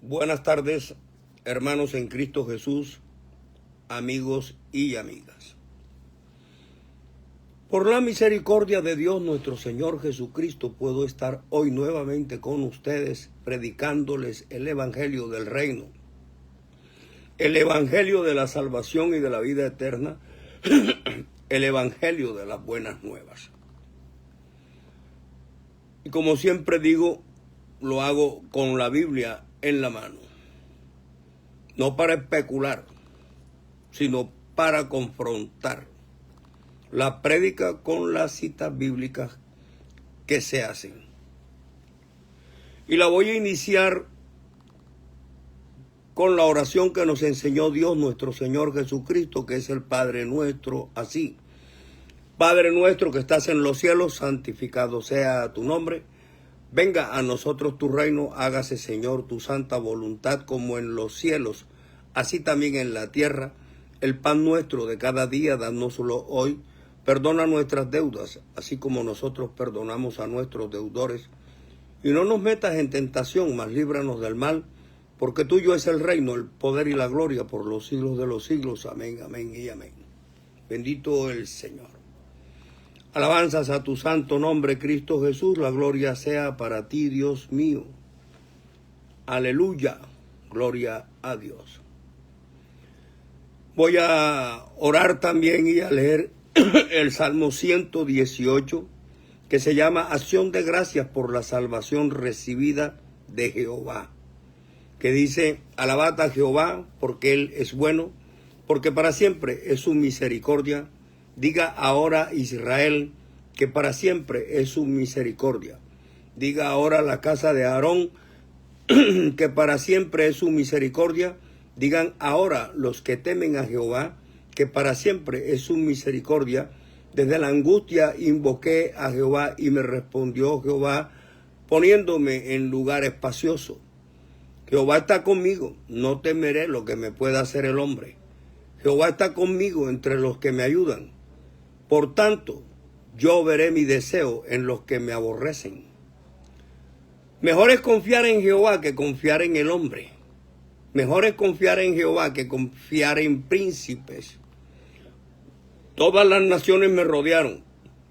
Buenas tardes, hermanos en Cristo Jesús, amigos y amigas. Por la misericordia de Dios nuestro Señor Jesucristo, puedo estar hoy nuevamente con ustedes predicándoles el Evangelio del Reino, el Evangelio de la salvación y de la vida eterna, el Evangelio de las buenas nuevas. Y como siempre digo, lo hago con la Biblia en la mano, no para especular, sino para confrontar la prédica con las citas bíblicas que se hacen. Y la voy a iniciar con la oración que nos enseñó Dios nuestro Señor Jesucristo, que es el Padre nuestro, así: Padre nuestro que estás en los cielos, santificado sea tu nombre. Venga a nosotros tu reino, hágase, Señor, tu santa voluntad, como en los cielos, así también en la tierra. El pan nuestro de cada día, dánoslo hoy. Perdona nuestras deudas, así como nosotros perdonamos a nuestros deudores. Y no nos metas en tentación, mas líbranos del mal, porque tuyo es el reino, el poder y la gloria por los siglos de los siglos. Amén, amén y amén. Bendito el Señor. Alabanzas a tu santo nombre, Cristo Jesús, la gloria sea para ti, Dios mío. Aleluya, gloria a Dios. Voy a orar también y a leer el Salmo 118, que se llama Acción de Gracias por la salvación recibida de Jehová, que dice: alabad a Jehová, porque Él es bueno, porque para siempre es su misericordia. Diga ahora Israel, que para siempre es su misericordia. Diga ahora la casa de Aarón, que para siempre es su misericordia. Digan ahora los que temen a Jehová, que para siempre es su misericordia. Desde la angustia invoqué a Jehová y me respondió Jehová, poniéndome en lugar espacioso. Jehová está conmigo, no temeré lo que me pueda hacer el hombre. Jehová está conmigo entre los que me ayudan. Por tanto, yo veré mi deseo en los que me aborrecen. Mejor es confiar en Jehová que confiar en el hombre. Mejor es confiar en Jehová que confiar en príncipes. Todas las naciones me rodearon,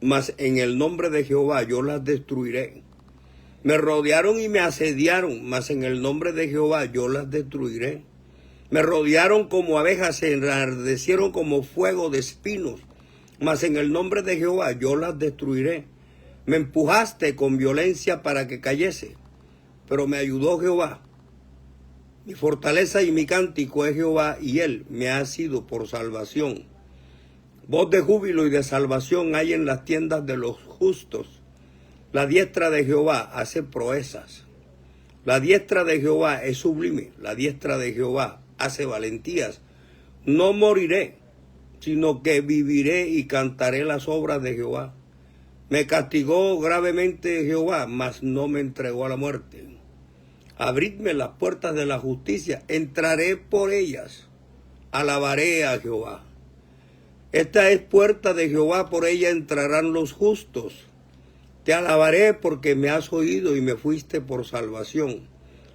mas en el nombre de Jehová yo las destruiré. Me rodearon y me asediaron, mas en el nombre de Jehová yo las destruiré. Me rodearon como abejas, se enardecieron como fuego de espinos, mas en el nombre de Jehová yo las destruiré. Me empujaste con violencia para que cayese, pero me ayudó Jehová. Mi fortaleza y mi cántico es Jehová, y Él me ha sido por salvación. Voz de júbilo y de salvación hay en las tiendas de los justos. La diestra de Jehová hace proezas. La diestra de Jehová es sublime. La diestra de Jehová hace valentías. No moriré, sino que viviré y cantaré las obras de Jehová. Me castigó gravemente Jehová, mas no me entregó a la muerte. Abridme las puertas de la justicia, entraré por ellas. Alabaré a Jehová. Esta es puerta de Jehová, por ella entrarán los justos. Te alabaré porque me has oído y me fuiste por salvación.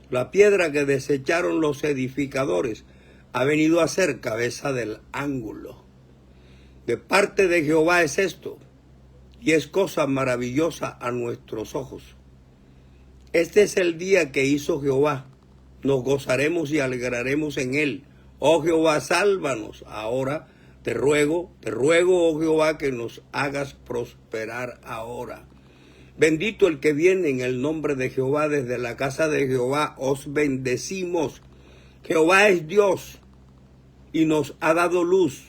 La piedra que desecharon los edificadores ha venido a ser cabeza del ángulo. De parte de Jehová es esto, y es cosa maravillosa a nuestros ojos. Este es el día que hizo Jehová. Nos gozaremos y alegraremos en él. Oh Jehová, sálvanos. Ahora te ruego, oh Jehová, que nos hagas prosperar ahora. Bendito el que viene en el nombre de Jehová. Desde la casa de Jehová os bendecimos. Jehová es Dios y nos ha dado luz.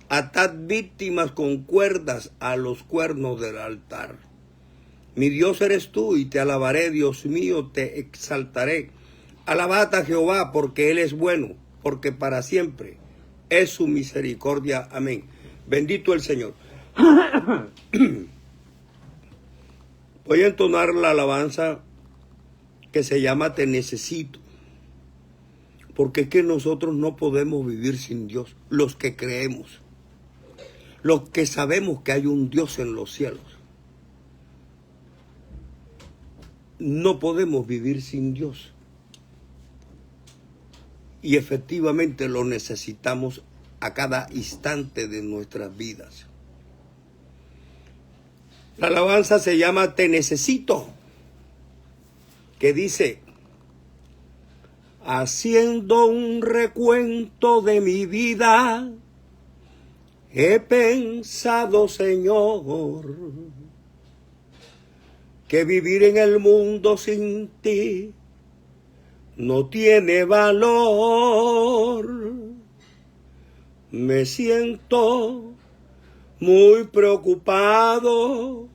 Atad víctimas con cuerdas a los cuernos del altar. Mi Dios eres tú y te alabaré, Dios mío, te exaltaré. Alabad a Jehová porque Él es bueno, porque para siempre es su misericordia. Amén. Bendito el Señor. Voy a entonar la alabanza que se llama Te necesito. Porque es que nosotros no podemos vivir sin Dios, los que creemos, los que sabemos que hay un Dios en los cielos. No podemos vivir sin Dios. y efectivamente lo necesitamos a cada instante de nuestras vidas. La alabanza se llama Te Necesito, que dice: haciendo un recuento de mi vida, he pensado, Señor, que vivir en el mundo sin ti no tiene valor. Me siento muy preocupado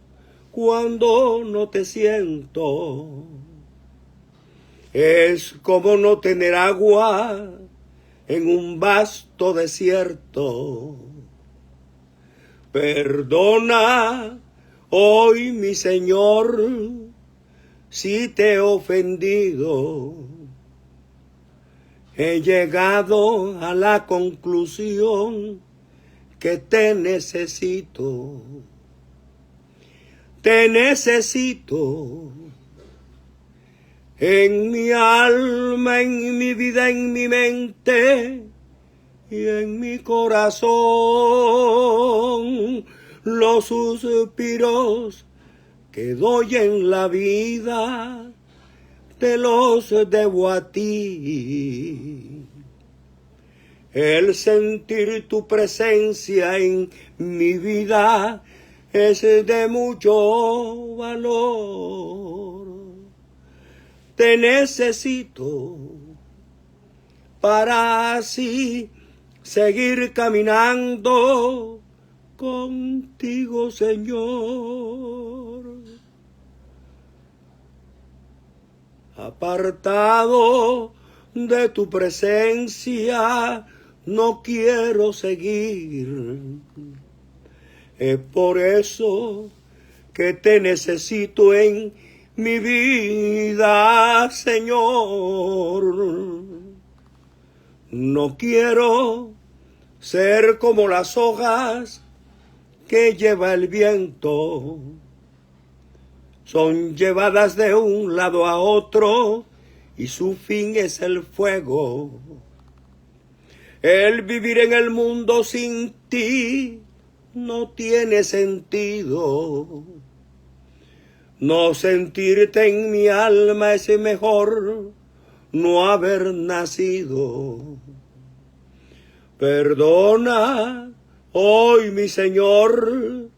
cuando no te siento. Es como no tener agua en un vasto desierto. Perdona hoy, mi Señor, si te he ofendido. He llegado a la conclusión que te necesito. Te necesito en mi alma, en mi vida, en mi mente y en mi corazón. Los suspiros que doy en la vida te los debo a ti. El sentir tu presencia en mi vida es de mucho valor. Te necesito para así seguir caminando contigo, Señor. Apartado de tu presencia no quiero seguir. Es por eso que te necesito en mi vida, Señor. No quiero ser como las hojas que lleva el viento. Son llevadas de un lado a otro y su fin es el fuego. El vivir en el mundo sin ti no tiene sentido. No sentirte en mi alma es mejor no haber nacido. Perdona hoy, mi Señor,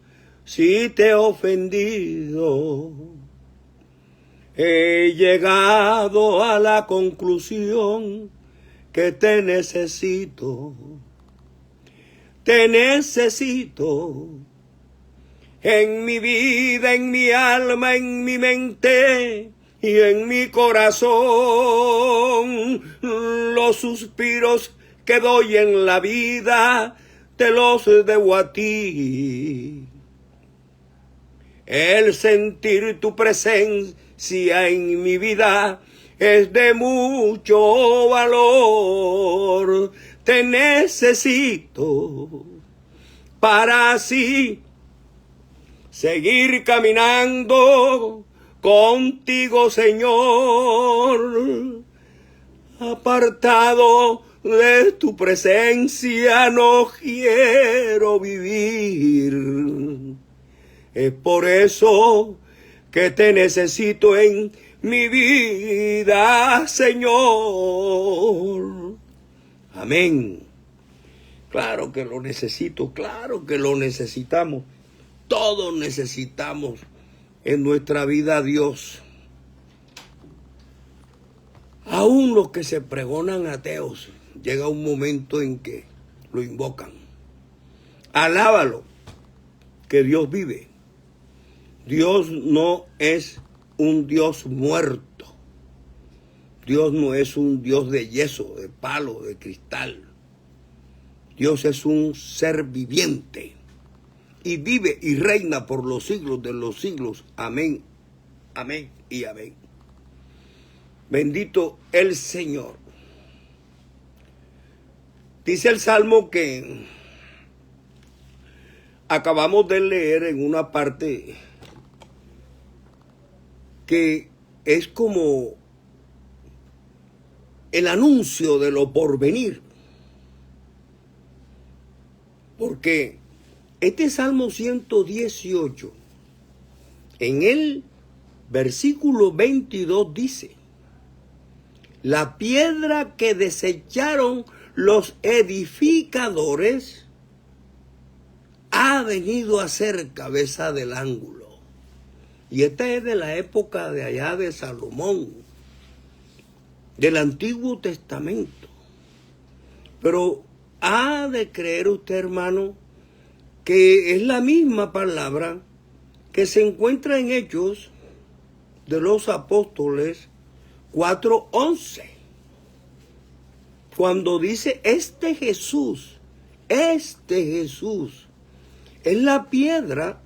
si te he ofendido. He llegado a la conclusión que te necesito. Te necesito en mi vida, en mi alma, en mi mente y en mi corazón. Los suspiros que doy en la vida te los debo a ti. El sentir tu presencia en mi vida es de mucho valor. Te necesito para así seguir caminando contigo, Señor. Apartado de tu presencia no quiero vivir. Es por eso que te necesito en mi vida, Señor. Amén. Claro que lo necesito, claro que lo necesitamos. Todos necesitamos en nuestra vida a Dios. Aún los que se pregonan ateos, llega un momento en que lo invocan. Alábalo, que Dios vive. Dios no es un Dios muerto. Dios no es un Dios de yeso, de palo, de cristal. Dios es un ser viviente y vive y reina por los siglos de los siglos. Amén, amén y amén. Bendito el Señor. Dice el Salmo que acabamos de leer en una parte que es como el anuncio de lo porvenir. Porque este Salmo 118, en el versículo 22 dice: la piedra que desecharon los edificadores ha venido a ser cabeza del ángulo. Y esta es de la época de allá de Salomón, del Antiguo Testamento. Pero ha de creer usted, hermano, que es la misma palabra que se encuentra en Hechos de los Apóstoles 4:11. Cuando dice, este Jesús es la piedra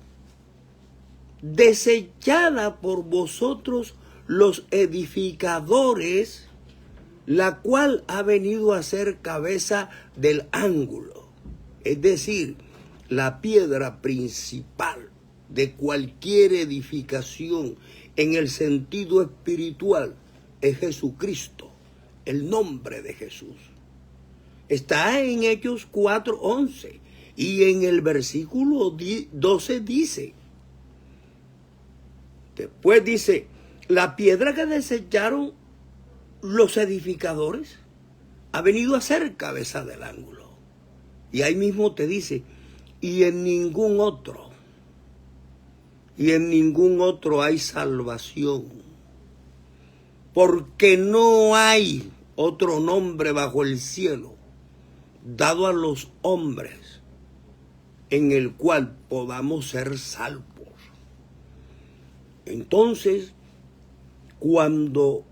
desechada por vosotros los edificadores, la cual ha venido a ser cabeza del ángulo. Es decir, la piedra principal de cualquier edificación en el sentido espiritual es Jesucristo, el nombre de Jesús. Está en Hechos 4:11 y en el versículo 12 dice, después dice, la piedra que desecharon los edificadores ha venido a ser cabeza del ángulo. Y ahí mismo te dice, y en ningún otro hay salvación, porque no hay otro nombre bajo el cielo dado a los hombres en el cual podamos ser salvos. Entonces, cuando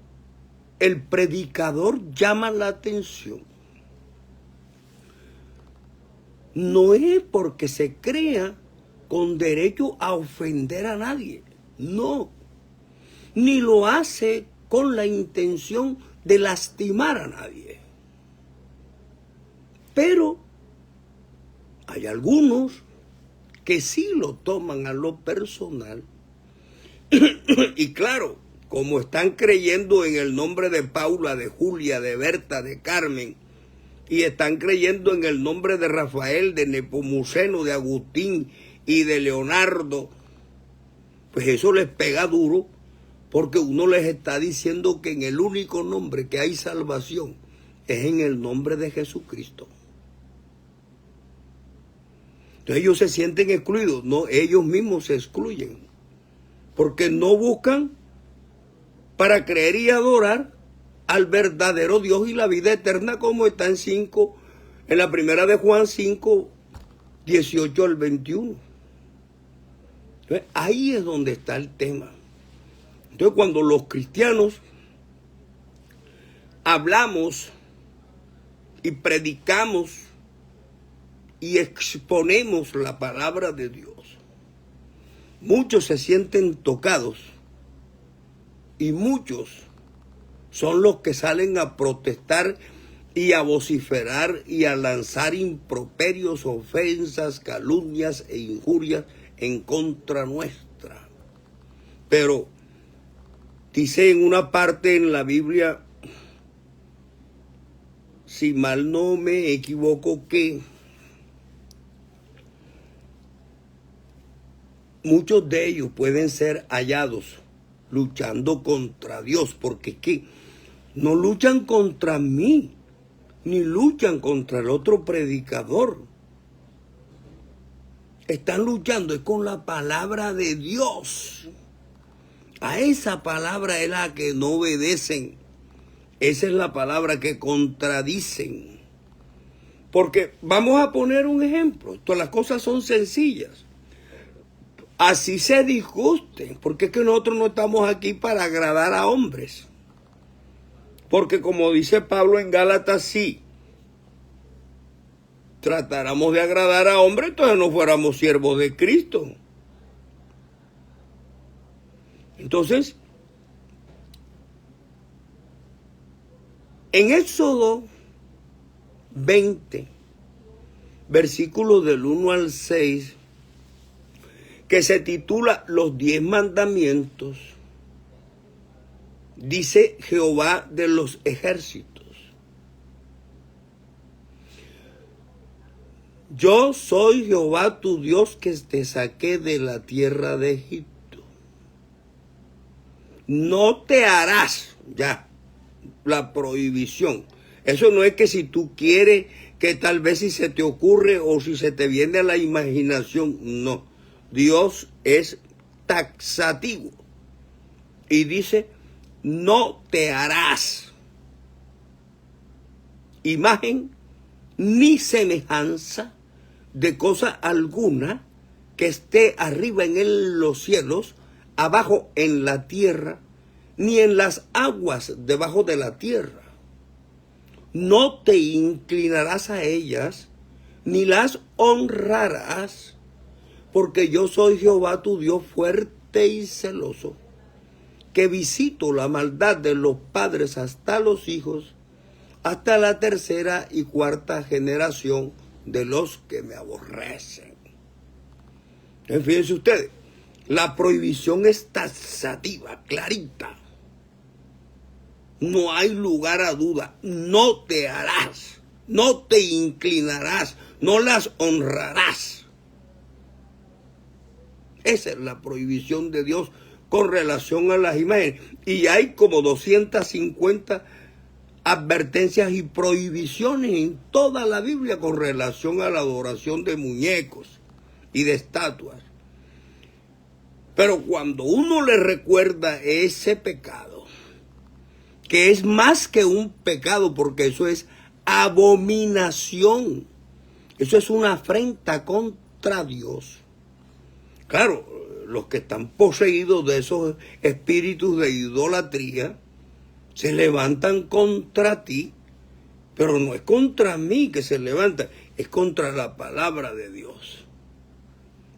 el predicador llama la atención, no es porque se crea con derecho a ofender a nadie, no, ni lo hace con la intención de lastimar a nadie. Pero hay algunos que sí lo toman a lo personal y claro, como están creyendo en el nombre de Paula, de Julia, de Berta, de Carmen, y están creyendo en el nombre de Rafael, de Nepomuceno, de Agustín y de Leonardo, pues eso les pega duro, porque uno les está diciendo que en el único nombre que hay salvación es en el nombre de Jesucristo. Entonces ellos se sienten excluidos. No, ellos mismos se excluyen, porque no buscan para creer y adorar al verdadero Dios y la vida eterna, como está en la primera de Juan 5, 18 al 21. Entonces, ahí es donde está el tema. Entonces, cuando los cristianos hablamos y predicamos y exponemos la palabra de Dios, muchos se sienten tocados y muchos son los que salen a protestar y a vociferar y a lanzar improperios, ofensas, calumnias e injurias en contra nuestra. Pero dice en una parte en la Biblia, si mal no me equivoco, que muchos de ellos pueden ser hallados luchando contra Dios, porque ¿qué? No luchan contra mí, ni luchan contra el otro predicador. Están luchando con la palabra de Dios. A esa palabra es la que no obedecen. Esa es la palabra que contradicen. Porque vamos a poner un ejemplo. Todas las cosas son sencillas. Así se disgusten, porque es que nosotros no estamos aquí para agradar a hombres. Porque como dice Pablo en Gálatas, sí, tratáramos de agradar a hombres, entonces no fuéramos siervos de Cristo. Entonces, en Éxodo 20, versículos del 1 al 6, que se titula Los 10 mandamientos, dice Jehová de los ejércitos: yo soy Jehová tu Dios que te saqué de la tierra de Egipto. No te harás, ya, la prohibición. Eso no es que si tú quieres, que tal vez si se te ocurre o si se te viene a la imaginación, no. Dios es taxativo y dice, no te harás imagen ni semejanza de cosa alguna que esté arriba en los cielos, abajo en la tierra, ni en las aguas debajo de la tierra. No te inclinarás a ellas, ni las honrarás, porque yo soy Jehová tu Dios fuerte y celoso, que visito la maldad de los padres hasta los hijos, hasta la tercera y cuarta generación de los que me aborrecen. Fíjense ustedes, la prohibición es taxativa, clarita. No hay lugar a duda. No te harás, no te inclinarás, no las honrarás. Esa es la prohibición de Dios con relación a las imágenes. Y hay como 250 advertencias y prohibiciones en toda la Biblia con relación a la adoración de muñecos y de estatuas. Pero cuando uno le recuerda ese pecado, que es más que un pecado, porque eso es abominación, eso es una afrenta contra Dios. Claro, los que están poseídos de esos espíritus de idolatría se levantan contra ti, pero no es contra mí que se levantan, es contra la palabra de Dios.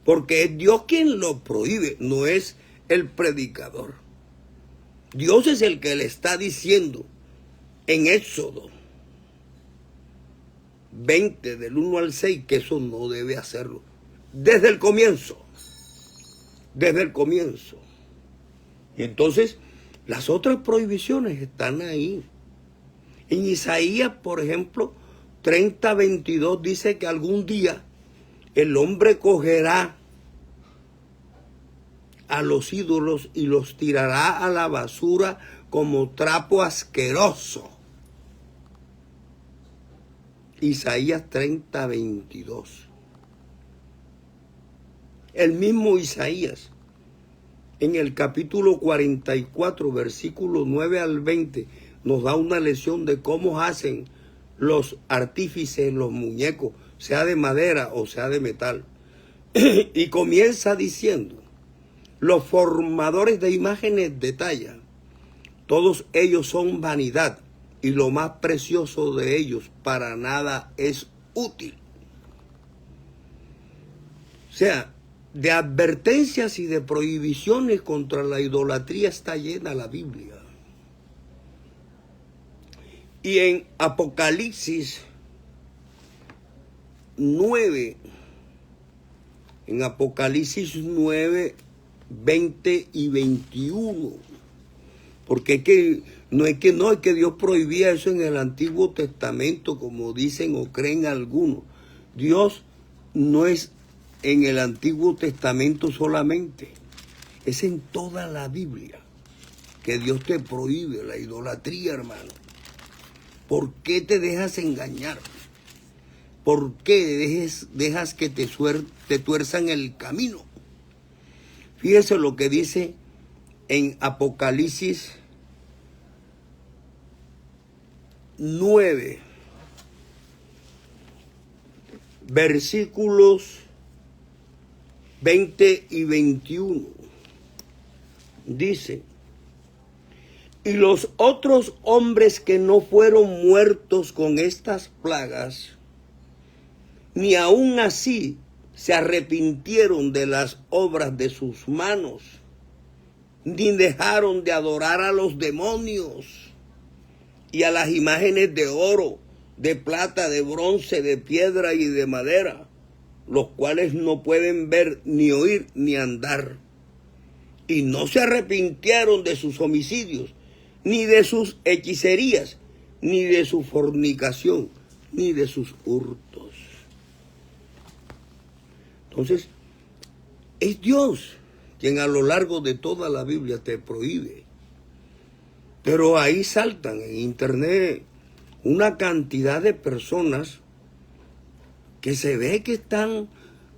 Porque es Dios quien lo prohíbe, no es el predicador. Dios es el que le está diciendo en Éxodo 20, del 1 al 6, que eso no debe hacerlo. Desde el comienzo. Desde el comienzo. Y entonces, las otras prohibiciones están ahí. En Isaías, por ejemplo, 30:22 dice que algún día el hombre cogerá a los ídolos y los tirará a la basura como trapo asqueroso. Isaías 30:22. El mismo Isaías, en el capítulo 44, versículo 9 al 20, nos da una lección de cómo hacen los artífices los muñecos, sea de madera o sea de metal. Y comienza diciendo, los formadores de imágenes de talla, todos ellos son vanidad, y lo más precioso de ellos para nada es útil. O sea, de advertencias y de prohibiciones contra la idolatría está llena la Biblia. Y en Apocalipsis 9, 20 y 21, porque es que Dios prohibía eso en el Antiguo Testamento, como dicen o creen algunos. Dios no es en el Antiguo Testamento solamente, es en toda la Biblia que Dios te prohíbe la idolatría, hermano. ¿Por qué te dejas engañar? ¿Por qué dejas que te tuerzan el camino? Fíjese lo que dice en Apocalipsis 9, versículos 20 y 21. Dice, y los otros hombres que no fueron muertos con estas plagas, ni aun así se arrepintieron de las obras de sus manos, ni dejaron de adorar a los demonios y a las imágenes de oro, de plata, de bronce, de piedra y de madera, los cuales no pueden ver, ni oír, ni andar. Y no se arrepintieron de sus homicidios, ni de sus hechicerías, ni de su fornicación, ni de sus hurtos. Entonces, es Dios quien a lo largo de toda la Biblia te prohíbe. Pero ahí saltan en internet una cantidad de personas que se ve que están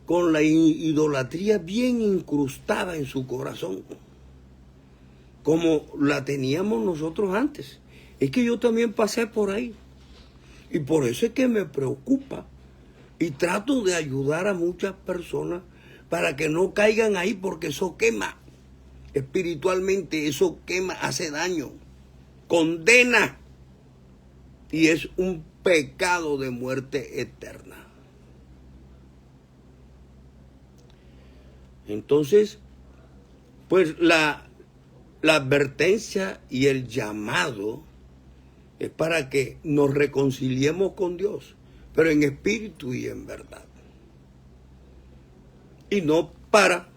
con la idolatría bien incrustada en su corazón, como la teníamos nosotros antes. Es que yo también pasé por ahí. Y por eso es que me preocupa. Y trato de ayudar a muchas personas para que no caigan ahí, porque eso quema. Espiritualmente eso quema, hace daño, condena. Y es un pecado de muerte eterna. Entonces, pues la advertencia y el llamado es para que nos reconciliemos con Dios, pero en espíritu y en verdad. Y no para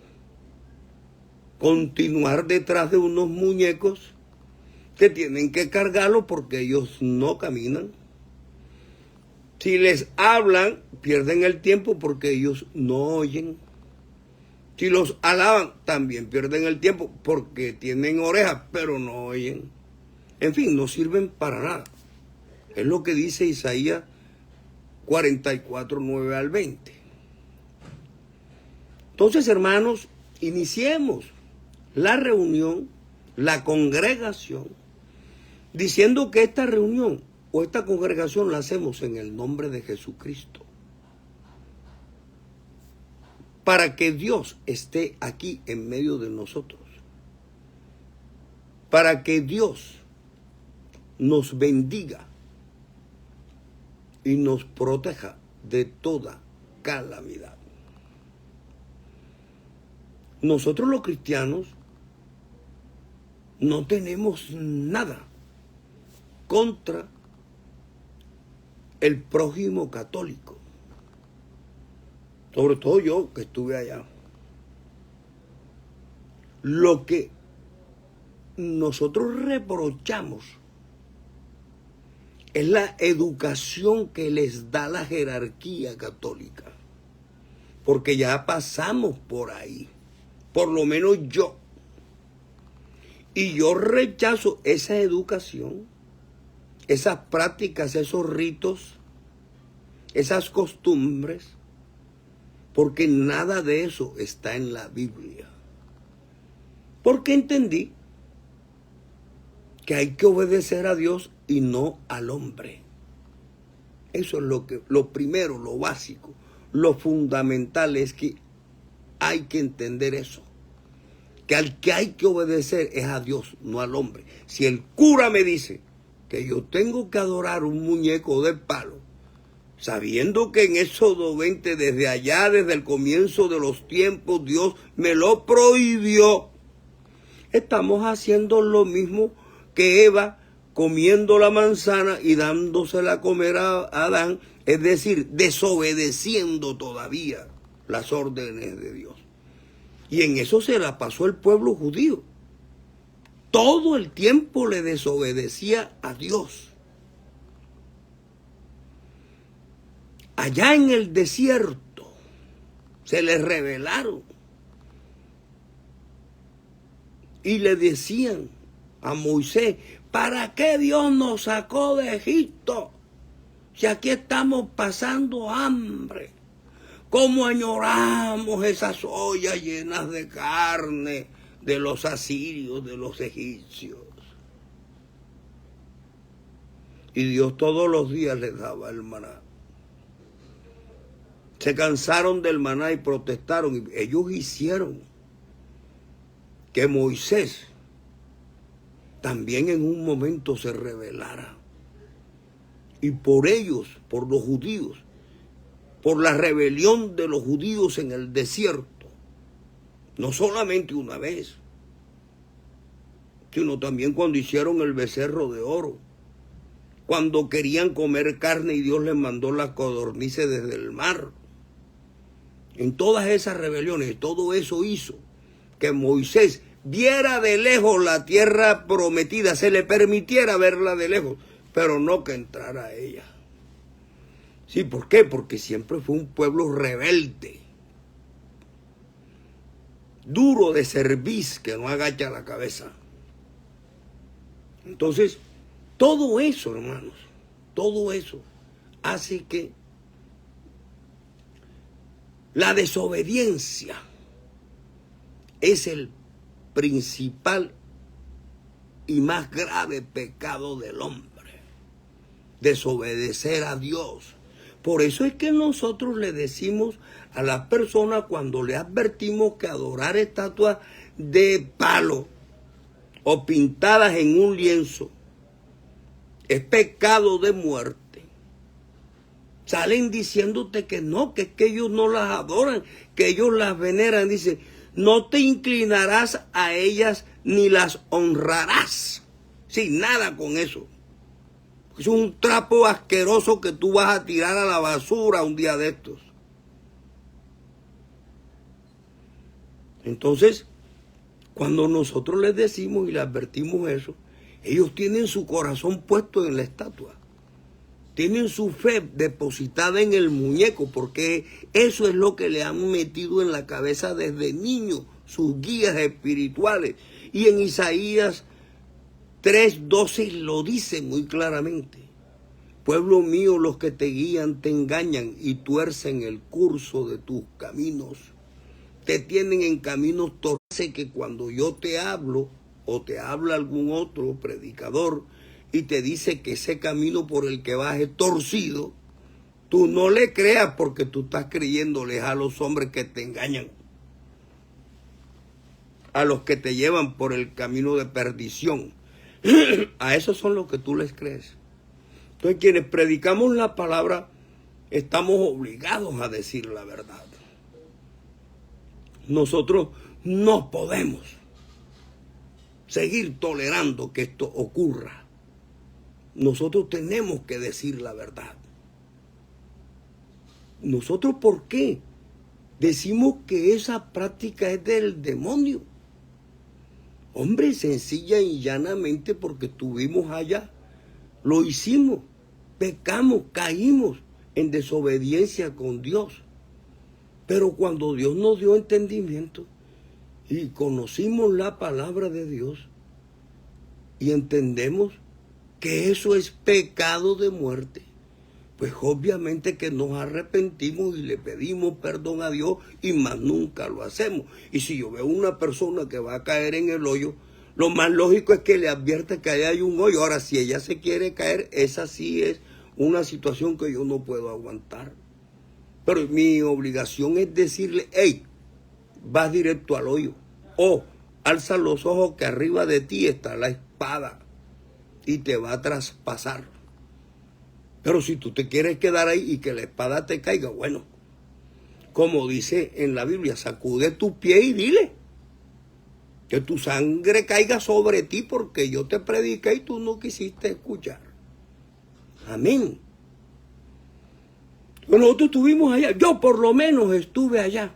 continuar detrás de unos muñecos que tienen que cargarlo porque ellos no caminan. Si les hablan, pierden el tiempo porque ellos no oyen. Si los alaban, también pierden el tiempo porque tienen orejas, pero no oyen. En fin, no sirven para nada. Es lo que dice Isaías 44, 9 al 20. Entonces, hermanos, iniciemos la reunión, la congregación, diciendo que esta reunión o esta congregación la hacemos en el nombre de Jesucristo, para que Dios esté aquí en medio de nosotros, para que Dios nos bendiga y nos proteja de toda calamidad. Nosotros los cristianos no tenemos nada contra el prójimo católico. Sobre todo yo que estuve allá. Lo que nosotros reprochamos es la educación que les da la jerarquía católica. Porque ya pasamos por ahí. Por lo menos yo. Y yo rechazo esa educación, esas prácticas, esos ritos, esas costumbres, porque nada de eso está en la Biblia. Porque entendí que hay que obedecer a Dios y no al hombre. Eso es lo primero, lo básico, lo fundamental es que hay que entender eso. Que al que hay que obedecer es a Dios, no al hombre. Si el cura me dice que yo tengo que adorar un muñeco de palo, sabiendo que en Éxodo 20, desde allá, desde el comienzo de los tiempos, Dios me lo prohibió, estamos haciendo lo mismo que Eva comiendo la manzana y dándosela a comer a Adán, es decir, desobedeciendo todavía las órdenes de Dios. Y en eso se la pasó el pueblo judío. Todo el tiempo le desobedecía a Dios. Allá en el desierto se les rebelaron y le decían a Moisés: ¿para qué Dios nos sacó de Egipto si aquí estamos pasando hambre? ¿Cómo añoramos esas ollas llenas de carne de los asirios, de los egipcios? Y Dios todos los días les daba el maná. Se cansaron del maná y protestaron. Y ellos hicieron que Moisés también en un momento se rebelara. Y por ellos, por los judíos, por la rebelión de los judíos en el desierto, no solamente una vez, sino también cuando hicieron el becerro de oro, cuando querían comer carne y Dios les mandó las codornices desde el mar. En todas esas rebeliones, todo eso hizo que Moisés viera de lejos la tierra prometida, se le permitiera verla de lejos, pero no que entrara a ella. Sí, ¿por qué? Porque siempre fue un pueblo rebelde. duro de cerviz que no agacha la cabeza. Entonces, todo eso, hermanos, todo eso hace que la desobediencia es el principal y más grave pecado del hombre. Desobedecer a Dios. Por eso es que nosotros le decimos a las personas cuando le advertimos que adorar estatuas de palo o pintadas en un lienzo es pecado de muerte. Salen diciéndote que no, que es que ellos no las adoran, que ellos las veneran. Dice, no te inclinarás a ellas ni las honrarás. Sin nada con eso. Es un trapo asqueroso que tú vas a tirar a la basura un día de estos. Entonces, cuando nosotros les decimos y les advertimos eso, ellos tienen su corazón puesto en la estatua. Tienen su fe depositada en el muñeco, porque eso es lo que le han metido en la cabeza desde niños, sus guías espirituales. Y en Isaías 3:12 lo dice muy claramente. Pueblo mío, los que te guían te engañan y tuercen el curso de tus caminos. Te tienen en caminos torcidos. Que cuando yo te hablo o te habla algún otro predicador y te dice que ese camino por el que vas es torcido, tú no le creas, porque tú estás creyéndoles a los hombres que te engañan, a los que te llevan por el camino de perdición. A esos son los que tú les crees. Entonces, quienes predicamos la palabra estamos obligados a decir la verdad. Nosotros no podemos seguir tolerando que esto ocurra. Nosotros tenemos que decir la verdad. ¿Nosotros por qué decimos que esa práctica es del demonio? Hombre, sencilla y llanamente porque estuvimos allá, lo hicimos, pecamos, caímos en desobediencia con Dios. Pero cuando Dios nos dio entendimiento y conocimos la palabra de Dios y entendemos que eso es pecado de muerte, pues obviamente que nos arrepentimos y le pedimos perdón a Dios y más nunca lo hacemos. Y si yo veo una persona que va a caer en el hoyo, lo más lógico es que le advierta que ahí hay un hoyo. Ahora, si ella se quiere caer, esa sí es una situación que yo no puedo aguantar. Pero mi obligación es decirle, hey, vas directo al hoyo. O alza los ojos que arriba de ti está la espada y te va a traspasar. Pero si tú te quieres quedar ahí y que la espada te caiga, bueno, como dice en la Biblia, sacude tu pie y dile que tu sangre caiga sobre ti porque yo te prediqué y tú no quisiste escuchar. Amén. Nosotros estuvimos allá, yo por lo menos estuve allá.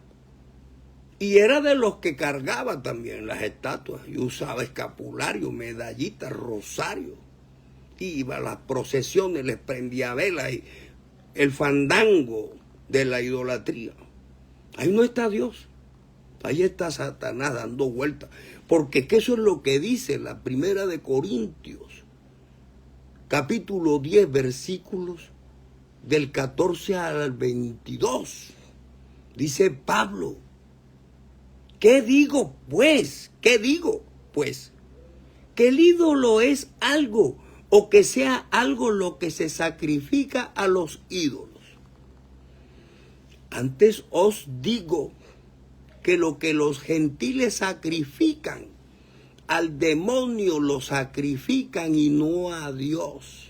Y era de los que cargaba también las estatuas. Y usaba escapulario, medallitas, rosario. Iba a las procesiones, les prendía velas y el fandango de la idolatría. Ahí no está Dios. Ahí está Satanás dando vueltas. Porque es que eso es lo que dice la Primera de Corintios, capítulo 10, versículos del 14 al 22. Dice Pablo, ¿qué digo pues? ¿Qué digo pues? Que el ídolo es algo, o que sea algo lo que se sacrifica a los ídolos. Antes os digo que lo que los gentiles sacrifican, al demonio lo sacrifican y no a Dios.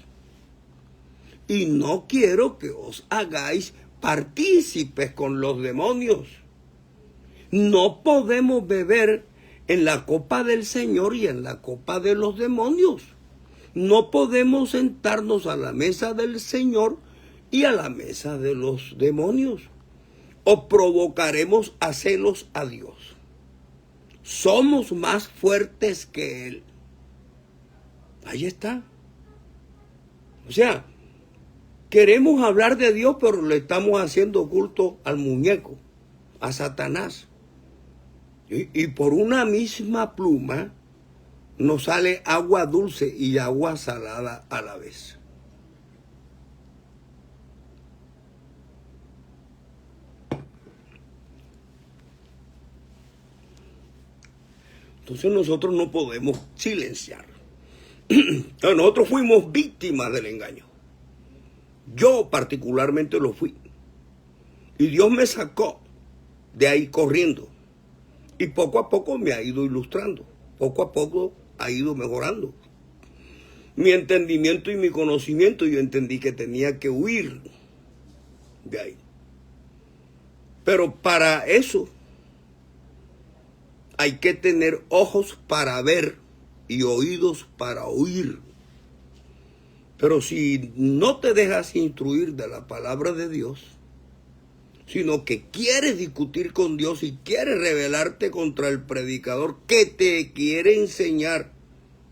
Y no quiero que os hagáis partícipes con los demonios. No podemos beber en la copa del Señor y en la copa de los demonios. No podemos sentarnos a la mesa del Señor y a la mesa de los demonios. O provocaremos a celos a Dios. Somos más fuertes que Él. Ahí está. O sea, queremos hablar de Dios, pero le estamos haciendo culto al muñeco, a Satanás. Y por una misma pluma nos sale agua dulce y agua salada a la vez. Entonces nosotros no podemos silenciar. Nosotros fuimos víctimas del engaño. Yo particularmente lo fui. Y Dios me sacó de ahí corriendo. Y poco a poco me ha ido ilustrando. Poco a poco ha ido mejorando mi entendimiento y mi conocimiento. Yo entendí que tenía que huir de ahí. Pero para eso hay que tener ojos para ver y oídos para oír. Pero si no te dejas instruir de la palabra de Dios, sino que quieres discutir con Dios y quieres rebelarte contra el predicador que te quiere enseñar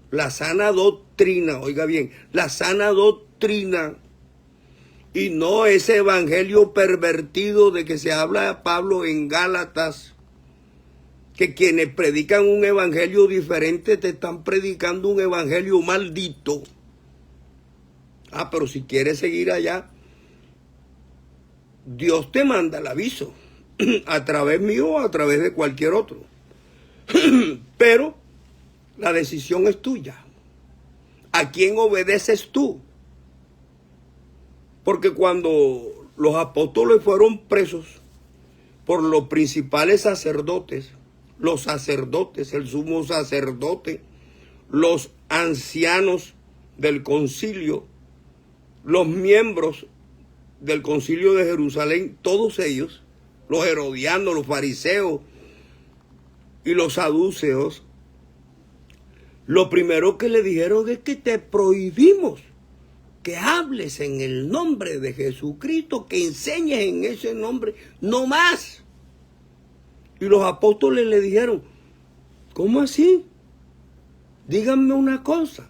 la sana doctrina, oiga bien, la sana doctrina, y no ese evangelio pervertido de que se habla Pablo en Gálatas, que quienes predican un evangelio diferente te están predicando un evangelio maldito. Pero si quieres seguir allá, Dios te manda el aviso, a través mío o a través de cualquier otro. Pero la decisión es tuya. ¿A quién obedeces tú? Porque cuando los apóstoles fueron presos por los principales sacerdotes, los sacerdotes, el sumo sacerdote, los ancianos del concilio, los miembros del concilio de Jerusalén, todos ellos, los herodianos, los fariseos y los saduceos, lo primero que le dijeron es que te prohibimos que hables en el nombre de Jesucristo, que enseñes en ese nombre, no más. Y los apóstoles le dijeron, ¿cómo así? Díganme una cosa,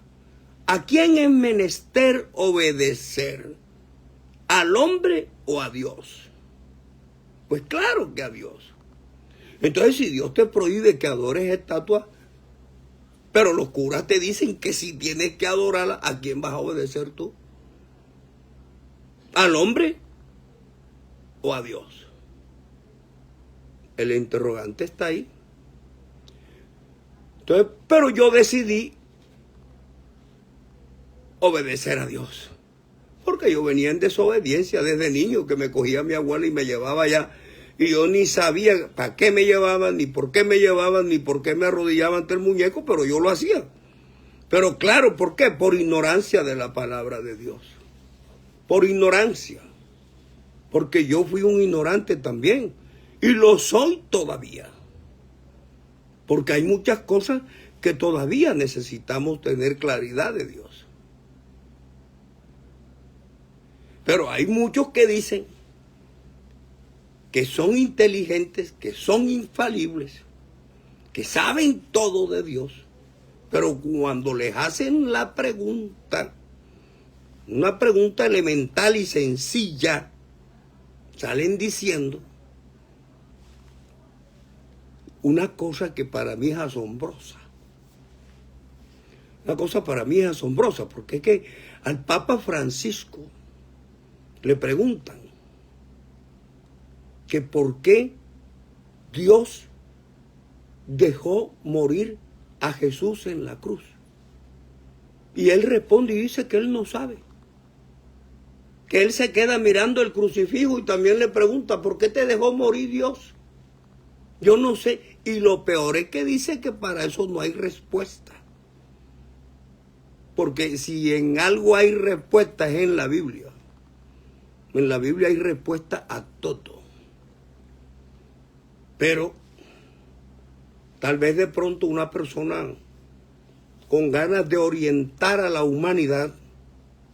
¿a quién es menester obedecer? ¿Al hombre o a Dios? Pues claro que a Dios. Entonces, si Dios te prohíbe que adores estatuas, pero los curas te dicen que si tienes que adorarla, ¿a quién vas a obedecer tú? ¿Al hombre o a Dios? El interrogante está ahí. Entonces, pero yo decidí obedecer a Dios. Porque yo venía en desobediencia desde niño, que me cogía mi abuela y me llevaba allá. Y yo ni sabía para qué me llevaban, ni por qué me llevaban, ni por qué me arrodillaba ante el muñeco, pero yo lo hacía. Pero claro, ¿por qué? Por ignorancia de la palabra de Dios. Por ignorancia. Porque yo fui un ignorante también. Y lo soy todavía. Porque hay muchas cosas que todavía necesitamos tener claridad de Dios. Pero hay muchos que dicen que son inteligentes, que son infalibles, que saben todo de Dios. Pero cuando les hacen la pregunta, una pregunta elemental y sencilla, salen diciendo una cosa que para mí es asombrosa. Una cosa para mí es asombrosa, porque es que al Papa Francisco le preguntan que por qué Dios dejó morir a Jesús en la cruz. Y él responde y dice que él no sabe. Que él se queda mirando el crucifijo y también le pregunta, ¿por qué te dejó morir Dios? Yo no sé. Y lo peor es que dice que para eso no hay respuesta. Porque si en algo hay respuesta es en la Biblia. En la Biblia hay respuesta a todo. Pero tal vez de pronto una persona con ganas de orientar a la humanidad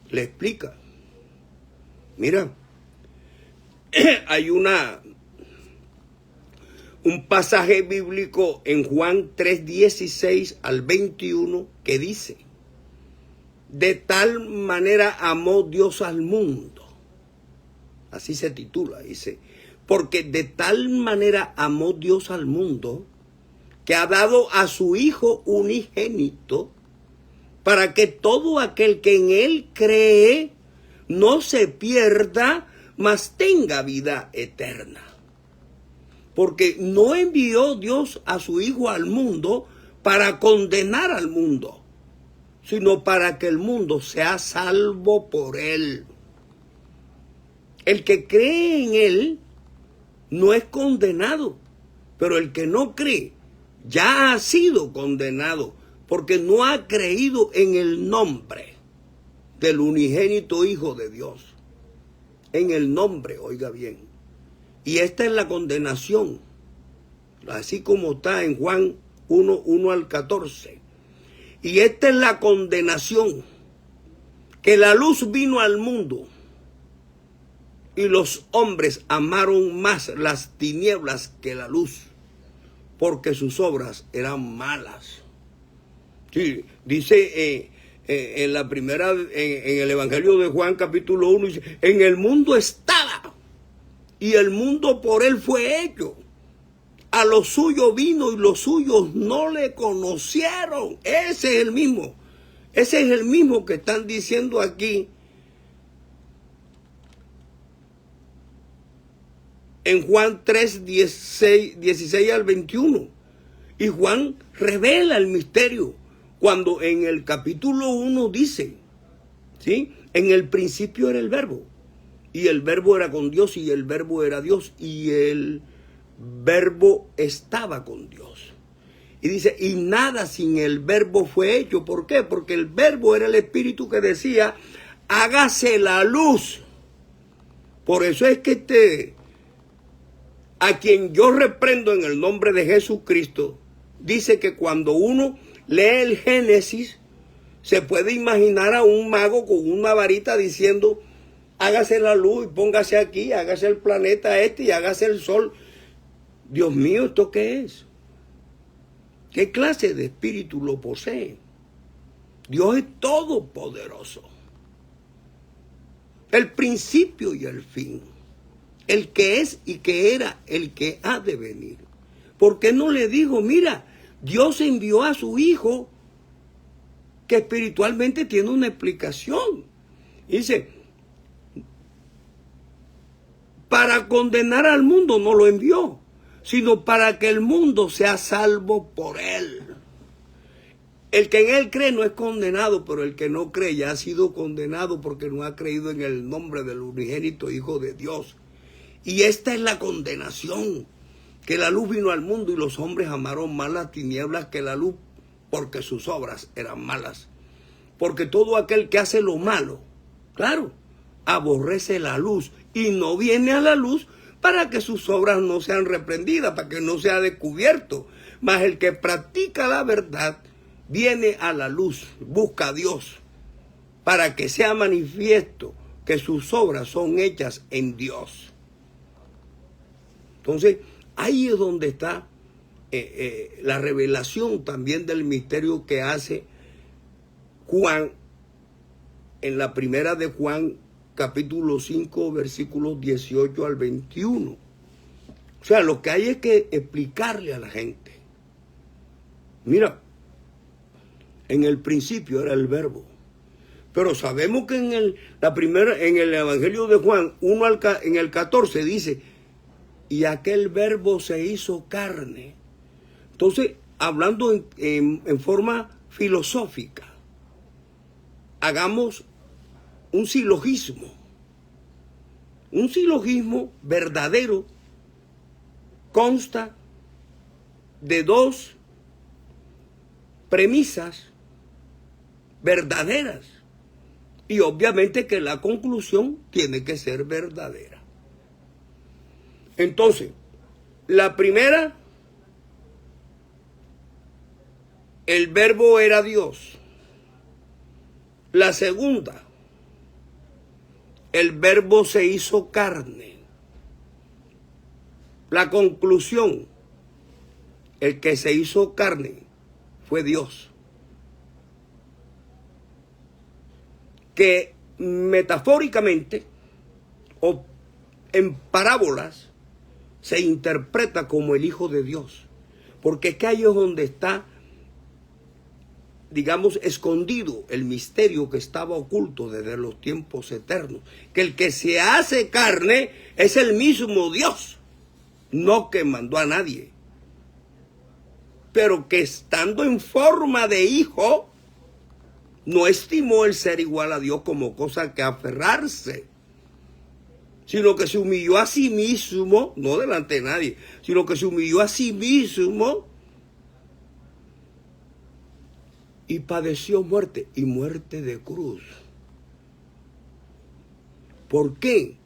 le explica. Mira, hay un pasaje bíblico en Juan 3:16 al 21 que dice, de tal manera amó Dios al mundo. Así se titula, dice, porque de tal manera amó Dios al mundo que ha dado a su Hijo unigénito, para que todo aquel que en Él cree no se pierda, mas tenga vida eterna. Porque no envió Dios a su Hijo al mundo para condenar al mundo, sino para que el mundo sea salvo por Él. El que cree en Él no es condenado, pero el que no cree ya ha sido condenado, porque no ha creído en el nombre del unigénito Hijo de Dios. En el nombre, oiga bien. Y esta es la condenación, así como está en Juan 1 al 14. Y esta es la condenación, que la luz vino al mundo, y los hombres amaron más las tinieblas que la luz, porque sus obras eran malas. Sí, dice en la primera, en el Evangelio de Juan capítulo 1, dice, en el mundo estaba, y el mundo por él fue hecho. A lo suyo vino y los suyos no le conocieron. Ese es el mismo. Ese es el mismo que están diciendo aquí en Juan 3, 16 al 21. Y Juan revela el misterio cuando en el capítulo 1 dice, ¿sí? En el principio era el verbo, y el verbo era con Dios, y el verbo era Dios, y el verbo estaba con Dios. Y dice, y nada sin el verbo fue hecho. ¿Por qué? Porque el verbo era el espíritu que decía, hágase la luz. Por eso es que a quien yo reprendo en el nombre de Jesucristo, dice que cuando uno lee el Génesis, se puede imaginar a un mago con una varita diciendo, hágase la luz y póngase aquí, hágase el planeta este y hágase el sol. Dios mío, ¿esto qué es? ¿Qué clase de espíritu lo posee? Dios es todopoderoso. El principio y el fin. El que es y que era, el que ha de venir. ¿Por qué no le dijo, mira, Dios envió a su Hijo, que espiritualmente tiene una explicación? Dice, para condenar al mundo no lo envió, sino para que el mundo sea salvo por él. El que en él cree no es condenado, pero el que no cree ya ha sido condenado porque no ha creído en el nombre del unigénito Hijo de Dios. Y esta es la condenación, que la luz vino al mundo y los hombres amaron más las tinieblas que la luz, porque sus obras eran malas. Porque todo aquel que hace lo malo, claro, aborrece la luz y no viene a la luz para que sus obras no sean reprendidas, para que no sea descubierto. Mas el que practica la verdad viene a la luz, busca a Dios, para que sea manifiesto que sus obras son hechas en Dios. Entonces, ahí es donde está la revelación también del misterio que hace Juan en la primera de Juan, capítulo 5, versículos 18 al 21. O sea, lo que hay es que explicarle a la gente. Mira, en el principio era el verbo. Pero sabemos que en el Evangelio de Juan 1 en el 14 dice, y aquel verbo se hizo carne. Entonces, hablando en forma filosófica, hagamos un silogismo. Un silogismo verdadero consta de dos premisas verdaderas. Y obviamente que la conclusión tiene que ser verdadera. Entonces, la primera, el verbo era Dios. La segunda, el verbo se hizo carne. La conclusión, el que se hizo carne fue Dios. Que metafóricamente o en parábolas se interpreta como el Hijo de Dios. Porque es que ahí es donde está, digamos, escondido el misterio que estaba oculto desde los tiempos eternos. Que el que se hace carne es el mismo Dios, no que mandó a nadie. Pero que estando en forma de hijo, no estimó el ser igual a Dios como cosa que aferrarse, sino que se humilló a sí mismo, no delante de nadie, sino que se humilló a sí mismo y padeció muerte, y muerte de cruz. ¿Por qué?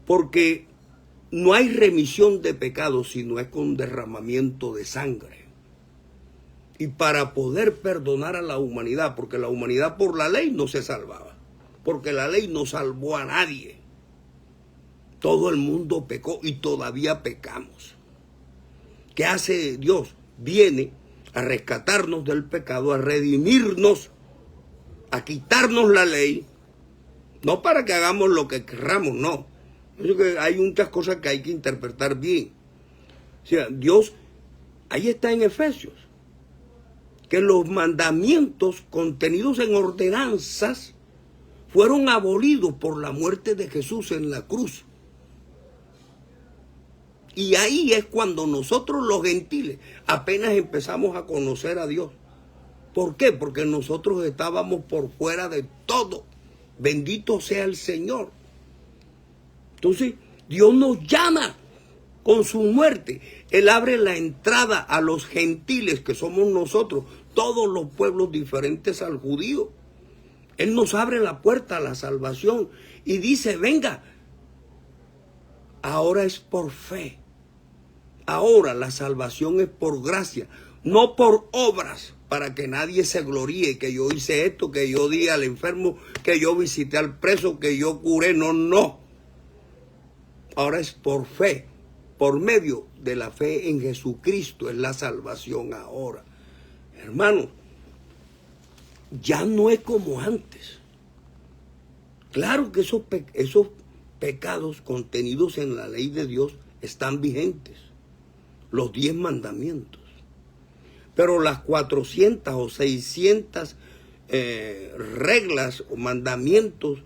Porque no hay remisión de pecados si no es con derramamiento de sangre. Y para poder perdonar a la humanidad, porque la humanidad por la ley no se salvaba, porque la ley no salvó a nadie. Todo el mundo pecó y todavía pecamos. ¿Qué hace Dios? Viene a rescatarnos del pecado, a redimirnos, a quitarnos la ley, no para que hagamos lo que querramos, no. Es que hay muchas cosas que hay que interpretar bien. O sea, Dios, ahí está en Efesios, que los mandamientos contenidos en ordenanzas fueron abolidos por la muerte de Jesús en la cruz. Y ahí es cuando nosotros los gentiles apenas empezamos a conocer a Dios. ¿Por qué? Porque nosotros estábamos por fuera de todo. Bendito sea el Señor. Entonces, Dios nos llama con su muerte. Él abre la entrada a los gentiles, que somos nosotros, todos los pueblos diferentes al judío. Él nos abre la puerta a la salvación y dice, venga, ahora es por fe. Ahora la salvación es por gracia, no por obras, para que nadie se gloríe, que yo hice esto, que yo di al enfermo, que yo visité al preso, que yo curé. No, no. Ahora es por fe, por medio de la fe en Jesucristo es la salvación ahora. Hermanos, ya no es como antes. Claro que esos pecados contenidos en la ley de Dios están vigentes, los 10 mandamientos. Pero las 400 o 600 reglas o mandamientos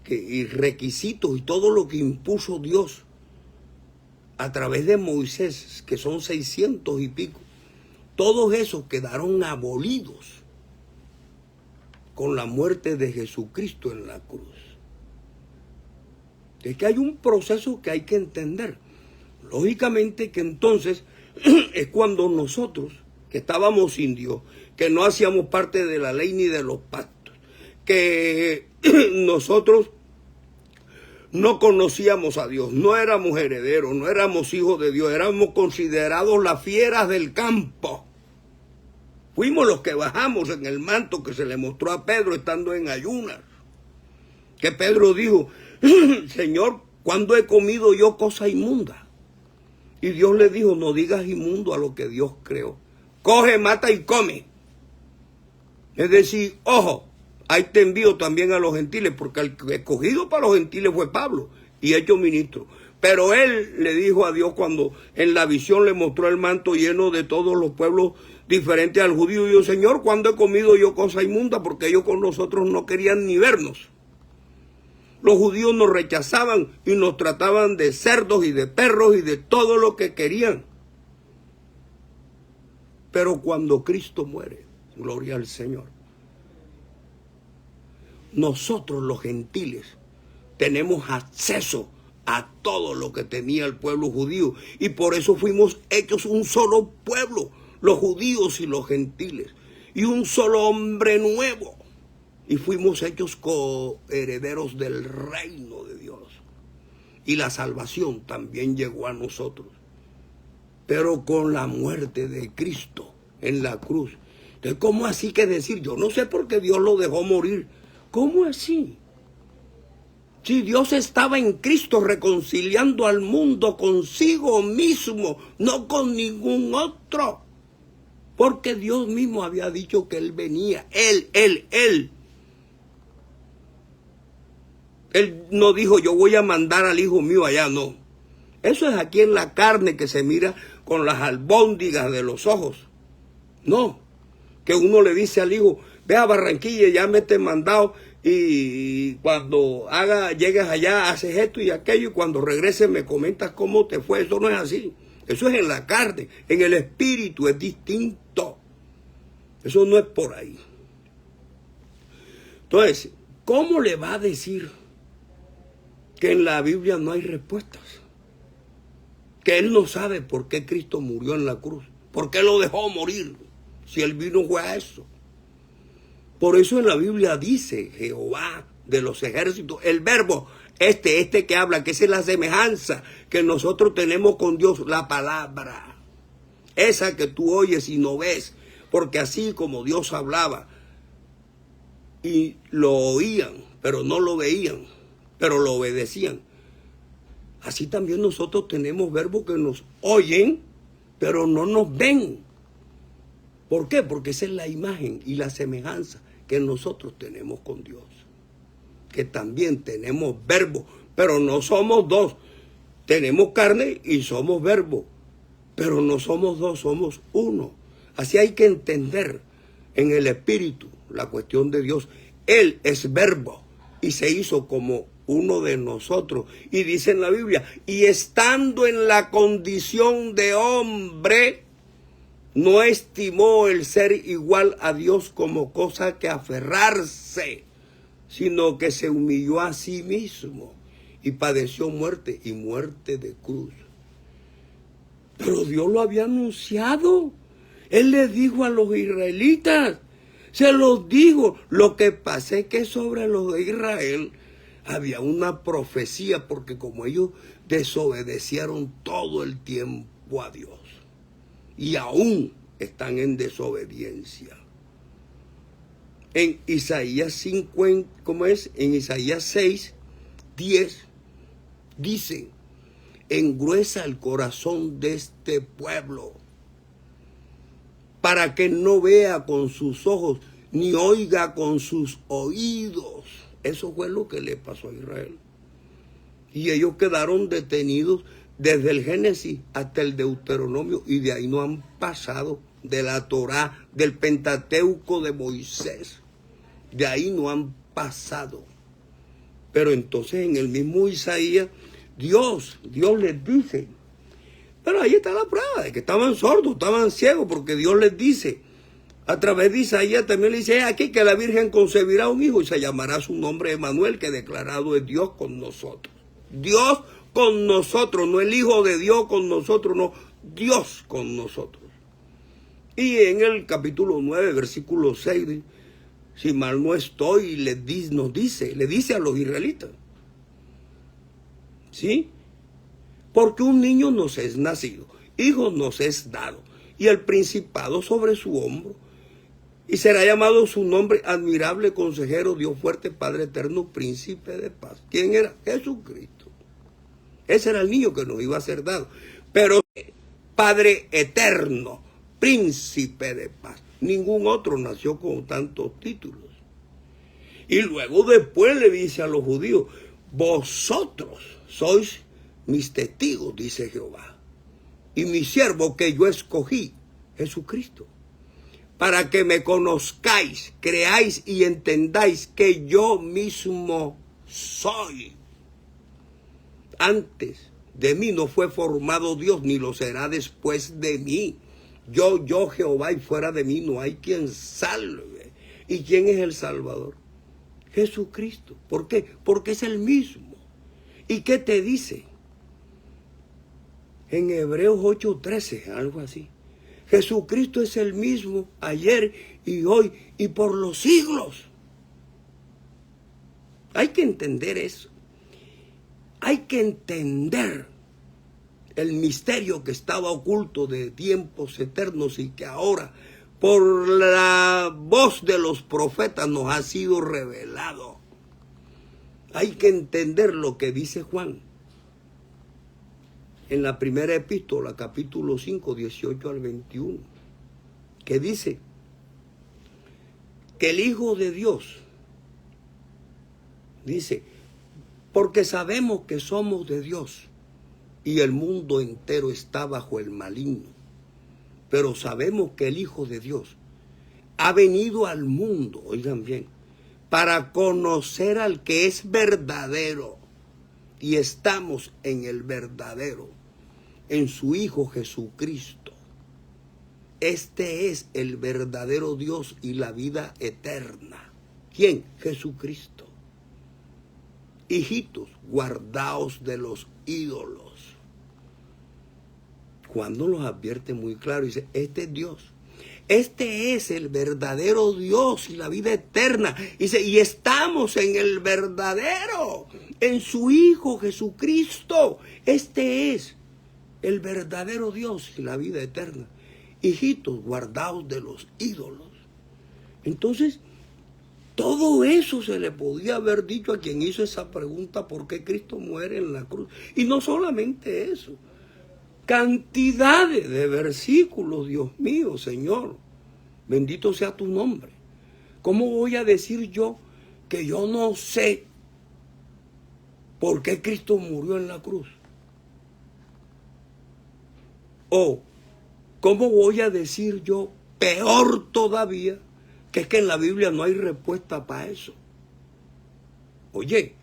y requisitos y todo lo que impuso Dios a través de Moisés, que son 600 y pico, todos esos quedaron abolidos con la muerte de Jesucristo en la cruz. Es que hay un proceso que hay que entender. Lógicamente que entonces es cuando nosotros, que estábamos sin Dios, que no hacíamos parte de la ley ni de los pactos, que nosotros no conocíamos a Dios, no éramos herederos, no éramos hijos de Dios, éramos considerados las fieras del campo. Fuimos los que bajamos en el manto que se le mostró a Pedro estando en ayunas. Que Pedro dijo, Señor, ¿cuándo he comido yo cosa inmunda? Y Dios le dijo, no digas inmundo a lo que Dios creó. Coge, mata y come. Es decir, ojo, ahí te envío también a los gentiles, porque el escogido para los gentiles fue Pablo y hecho ministro. Pero él le dijo a Dios cuando en la visión le mostró el manto lleno de todos los pueblos diferentes al judío. Y dijo, Señor, ¿cuándo he comido yo cosa inmunda? Porque ellos con nosotros no querían ni vernos. Los judíos nos rechazaban y nos trataban de cerdos y de perros y de todo lo que querían. Pero cuando Cristo muere, gloria al Señor, nosotros los gentiles tenemos acceso a todo lo que tenía el pueblo judío. Y por eso fuimos hechos un solo pueblo, los judíos y los gentiles. Y un solo hombre nuevo. Y fuimos hechos coherederos del reino de Dios. Y la salvación también llegó a nosotros. Pero con la muerte de Cristo en la cruz. Entonces, ¿cómo así que decir? Yo no sé por qué Dios lo dejó morir. ¿Cómo así? Si Dios estaba en Cristo reconciliando al mundo consigo mismo, no con ningún otro. Porque Dios mismo había dicho que Él venía. Él. Él no dijo, yo voy a mandar al hijo mío allá, no. Eso es aquí en la carne que se mira con las albóndigas de los ojos. No, que uno le dice al hijo, ve a Barranquilla, ya me te mandado, y cuando llegues allá haces esto y aquello, y cuando regreses me comentas cómo te fue. Eso no es así. Eso es en la carne. En el espíritu es distinto. Eso no es por ahí. Entonces, ¿cómo le va a decir que en la Biblia no hay respuestas? Que él no sabe por qué Cristo murió en la cruz. ¿Por qué lo dejó morir? Si él vino fue a eso. Por eso en la Biblia dice Jehová de los ejércitos, el verbo, este que habla, que esa es la semejanza que nosotros tenemos con Dios, la palabra. Esa que tú oyes y no ves, porque así como Dios hablaba, y lo oían, pero no lo veían, pero lo obedecían. Así también nosotros tenemos verbos que nos oyen, pero no nos ven. ¿Por qué? Porque esa es la imagen y la semejanza que nosotros tenemos con Dios. Que también tenemos verbos, pero no somos dos. Tenemos carne y somos verbo, pero no somos dos, somos uno. Así hay que entender en el espíritu la cuestión de Dios. Él es verbo y se hizo como uno de nosotros. Y dice en la Biblia, y estando en la condición de hombre, no estimó el ser igual a Dios como cosa que aferrarse, sino que se humilló a sí mismo y padeció muerte, y muerte de cruz. Pero Dios lo había anunciado. Él le dijo a los israelitas, se los dijo. Lo que pasa es que sobre los de Israel había una profecía, porque como ellos desobedecieron todo el tiempo a Dios, y aún están en desobediencia. En Isaías 50, ¿cómo es? En Isaías 6, 10, dice, engruesa el corazón de este pueblo, para que no vea con sus ojos, ni oiga con sus oídos. Eso fue lo que le pasó a Israel. Y ellos quedaron detenidos desde el Génesis hasta el Deuteronomio, y de ahí no han pasado, de la Torá, del Pentateuco de Moisés. De ahí no han pasado. Pero entonces en el mismo Isaías, Dios les dice, pero ahí está la prueba de que estaban sordos, estaban ciegos, porque Dios les dice, a través de Isaías también le dice, aquí que la Virgen concebirá un hijo y se llamará su nombre Emmanuel, que declarado es Dios con nosotros. Dios con nosotros, no el Hijo de Dios con nosotros, no, Dios con nosotros. Y en el capítulo 9, versículo 6, si mal no estoy, le dice a los israelitas, ¿sí? Porque un niño nos es nacido, hijo nos es dado, y el principado sobre su hombro, y será llamado su nombre admirable, consejero, Dios fuerte, Padre eterno, príncipe de paz. ¿Quién era? Jesucristo. Ese era el niño que nos iba a ser dado. Pero Padre eterno, príncipe de paz. Ningún otro nació con tantos títulos. Y luego después le dice a los judíos, vosotros sois mis testigos, dice Jehová, y mi siervo que yo escogí, Jesucristo, para que me conozcáis, creáis y entendáis que yo mismo soy. Antes de mí no fue formado Dios, ni lo será después de mí. Yo Jehová, y fuera de mí no hay quien salve. ¿Y quién es el Salvador? Jesucristo. ¿Por qué? Porque es el mismo. ¿Y qué te dice? En Hebreos 8:13, algo así. Jesucristo es el mismo ayer y hoy y por los siglos. Hay que entender eso. Hay que entender el misterio que estaba oculto de tiempos eternos y que ahora, por la voz de los profetas, nos ha sido revelado. Hay que entender lo que dice Juan en la primera epístola, capítulo 5, 18 al 21, que dice que el Hijo de Dios, dice, porque sabemos que somos de Dios y el mundo entero está bajo el maligno. Pero sabemos que el Hijo de Dios ha venido al mundo, oigan bien, para conocer al que es verdadero. Y estamos en el verdadero, en su Hijo Jesucristo. Este es el verdadero Dios y la vida eterna. ¿Quién? Jesucristo. Hijitos, guardaos de los ídolos. Juan nos los advierte muy claro, dice, este es Dios. Este es el verdadero Dios y la vida eterna. Dice, y estamos en el verdadero, en su Hijo Jesucristo. Este es el verdadero Dios y la vida eterna. Hijitos, guardaos de los ídolos. Entonces, todo eso se le podía haber dicho a quien hizo esa pregunta, ¿por qué Cristo muere en la cruz? Y no solamente eso, cantidades de versículos, Dios mío, Señor, bendito sea tu nombre. ¿Cómo voy a decir yo que yo no sé por qué Cristo murió en la cruz? O, ¿cómo voy a decir yo, peor todavía, que es que en la Biblia no hay respuesta para eso? Oye,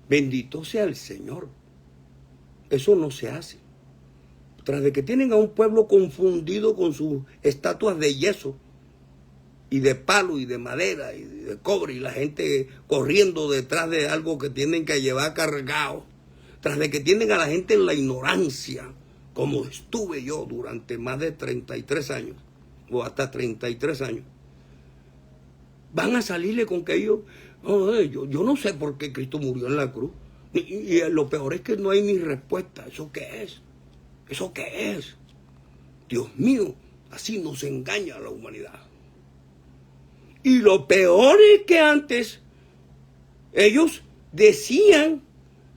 bendito sea el Señor. Eso no se hace. Tras de que tienen a un pueblo confundido con sus estatuas de yeso y de palo y de madera y de cobre, y la gente corriendo detrás de algo que tienen que llevar cargado, tras de que tienen a la gente en la ignorancia, como estuve yo durante más de 33 años, o hasta 33 años, van a salirle con que ellos, yo no sé por qué Cristo murió en la cruz, y lo peor es que no hay ni respuesta. ¿Eso qué es? ¿Eso qué es? Dios mío, así nos engaña a la humanidad. Y lo peor es que antes ellos decían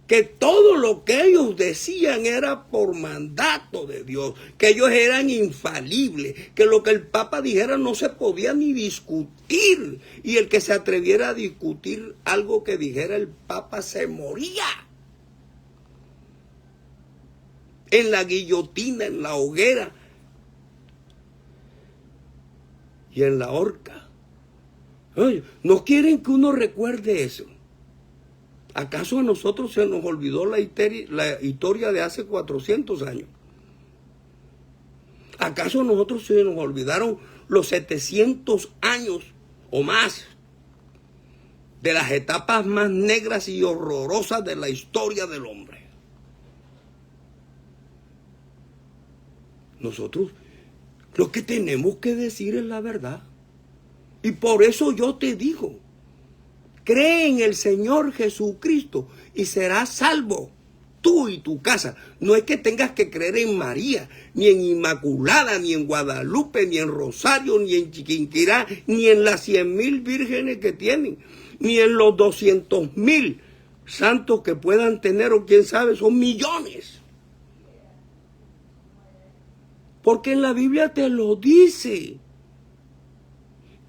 que todo lo que ellos decían era por mandato de Dios, que ellos eran infalibles, que lo que el Papa dijera no se podía ni discutir, y el que se atreviera a discutir algo que dijera el Papa se moría. En la guillotina, en la hoguera y en la horca. Oye, no quieren que uno recuerde eso. ¿Acaso a nosotros se nos olvidó la historia de hace 400 años? ¿Acaso a nosotros se nos olvidaron los 700 años o más de las etapas más negras y horrorosas de la historia del hombre? Nosotros lo que tenemos que decir es la verdad. Y por eso yo te digo, cree en el Señor Jesucristo y serás salvo, tú y tu casa. No es que tengas que creer en María, ni en Inmaculada, ni en Guadalupe, ni en Rosario, ni en Chiquinquirá, ni en las 100,000 vírgenes que tienen, ni en los 200,000 santos que puedan tener, o quién sabe, son millones. Porque en la Biblia te lo dice,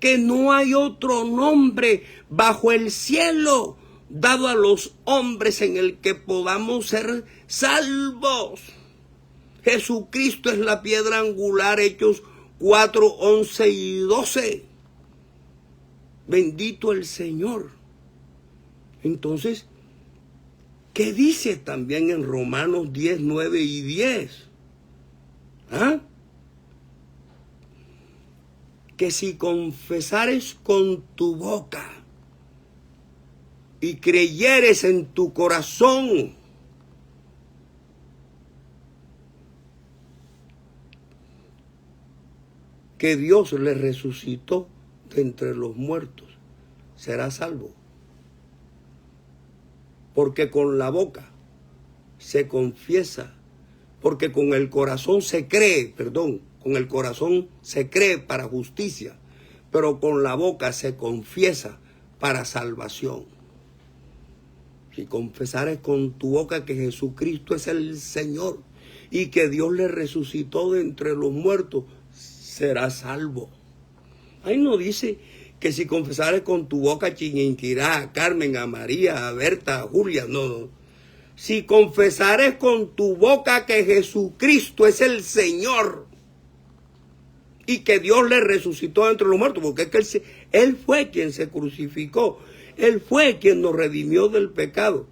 que no hay otro nombre bajo el cielo dado a los hombres en el que podamos ser salvos. Jesucristo es la piedra angular, Hechos 4, 11 y 12. Bendito el Señor. Entonces, ¿qué dice también en Romanos 10, 9 y 10? ¿Ah? Que si confesares con tu boca y creyeres en tu corazón que Dios le resucitó de entre los muertos, serás salvo. Porque con la boca se confiesa, porque con el corazón se cree, con el corazón se cree para justicia, pero con la boca se confiesa para salvación. Si confesares con tu boca que Jesucristo es el Señor y que Dios le resucitó de entre los muertos, serás salvo. Ahí no dice que si confesares con tu boca a Chiquinquirá, a Carmen, a María, a Berta, a Julia, no. si confesares con tu boca que Jesucristo es el Señor y que Dios le resucitó entre los muertos, porque es que Él fue quien se crucificó, Él fue quien nos redimió del pecado,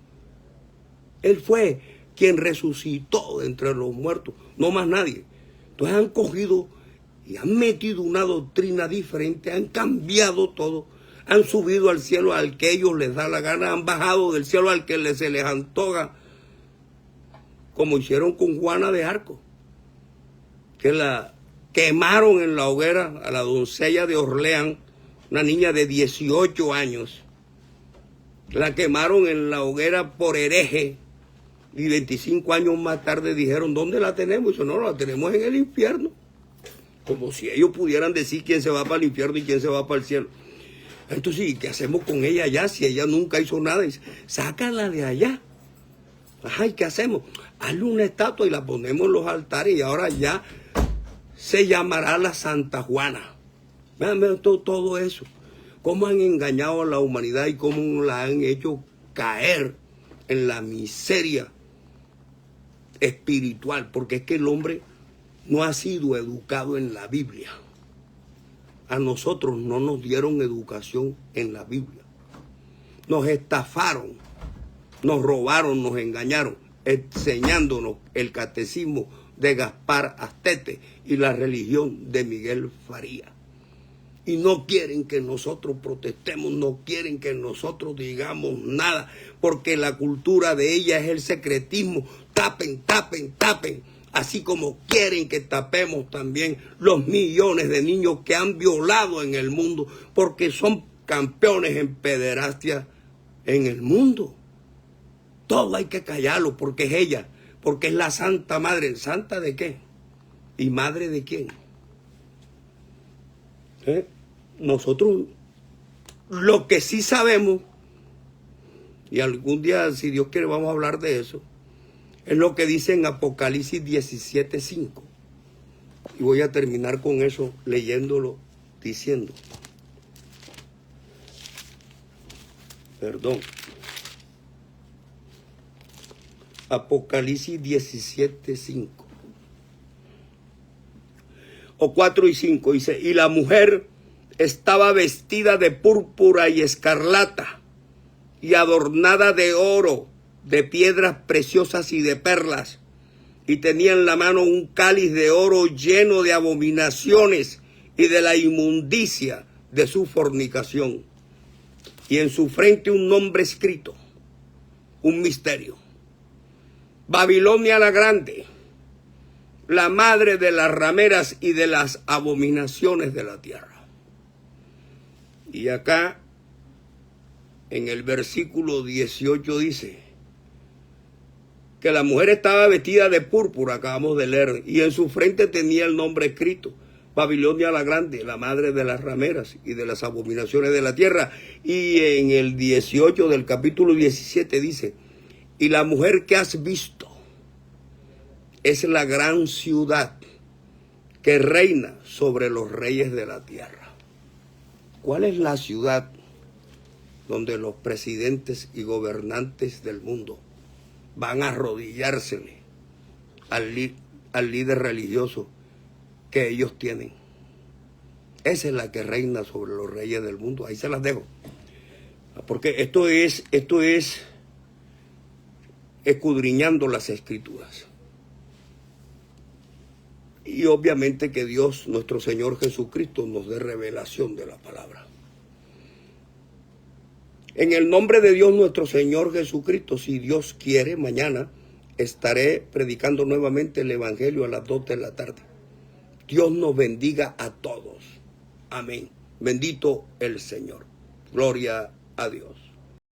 Él fue quien resucitó entre los muertos, no más nadie. Entonces han cogido y han metido una doctrina diferente, han cambiado todo, han subido al cielo al que ellos les da la gana, han bajado del cielo al que se les antoja, como hicieron con Juana de Arco, que la quemaron en la hoguera a la doncella de Orleans, una niña de 18 años, la quemaron en la hoguera por hereje, y 25 años más tarde dijeron, ¿dónde la tenemos? Y dijo, no, la tenemos en el infierno. Como si ellos pudieran decir quién se va para el infierno y quién se va para el cielo. Entonces, ¿qué hacemos con ella allá si ella nunca hizo nada? Y dice, sácala de allá. Ajá, ¿y qué hacemos? Hazle una estatua y la ponemos en los altares y ahora ya se llamará la Santa Juana. Vean todo eso. Cómo han engañado a la humanidad y cómo la han hecho caer en la miseria espiritual. Porque es que el hombre no ha sido educado en la Biblia. A nosotros no nos dieron educación en la Biblia. Nos estafaron, nos robaron, nos engañaron, enseñándonos el catecismo de Gaspar Astete y la religión de Miguel Faría. Y no quieren que nosotros protestemos, no quieren que nosotros digamos nada, porque la cultura de ella es el secretismo. Tapen, tapen, tapen. Así como quieren que tapemos también los millones de niños que han violado en el mundo, porque son campeones en pederastia en el mundo. Todo hay que callarlo, porque es ella, porque es la Santa Madre. ¿Santa de qué? ¿Y madre de quién? Nosotros lo que sí sabemos, y algún día, si Dios quiere, vamos a hablar de eso, es lo que dice en Apocalipsis 17:5. Y voy a terminar con eso leyéndolo, diciendo. Perdón. Apocalipsis 17:5. O 4 y 5 dice, y la mujer estaba vestida de púrpura y escarlata y adornada de oro, de piedras preciosas y de perlas, y tenía en la mano un cáliz de oro lleno de abominaciones y de la inmundicia de su fornicación, y en su frente un nombre escrito, un misterio: Babilonia la Grande, la madre de las rameras y de las abominaciones de la tierra. Y acá, en el versículo 18 dice que la mujer estaba vestida de púrpura, acabamos de leer, y en su frente tenía el nombre escrito: Babilonia la Grande, la madre de las rameras y de las abominaciones de la tierra. Y en el 18 del capítulo 17 dice, y la mujer que has visto es la gran ciudad que reina sobre los reyes de la tierra. ¿Cuál es la ciudad donde los presidentes y gobernantes del mundo van a arrodillársele al líder religioso que ellos tienen? Esa es la que reina sobre los reyes del mundo. Ahí se las dejo. Porque esto es escudriñando las escrituras. Y obviamente que Dios, nuestro Señor Jesucristo, nos dé revelación de la palabra. En el nombre de Dios nuestro Señor Jesucristo, si Dios quiere, mañana estaré predicando nuevamente el Evangelio a las 2 de la tarde. Dios nos bendiga a todos. Amén. Bendito el Señor. Gloria a Dios.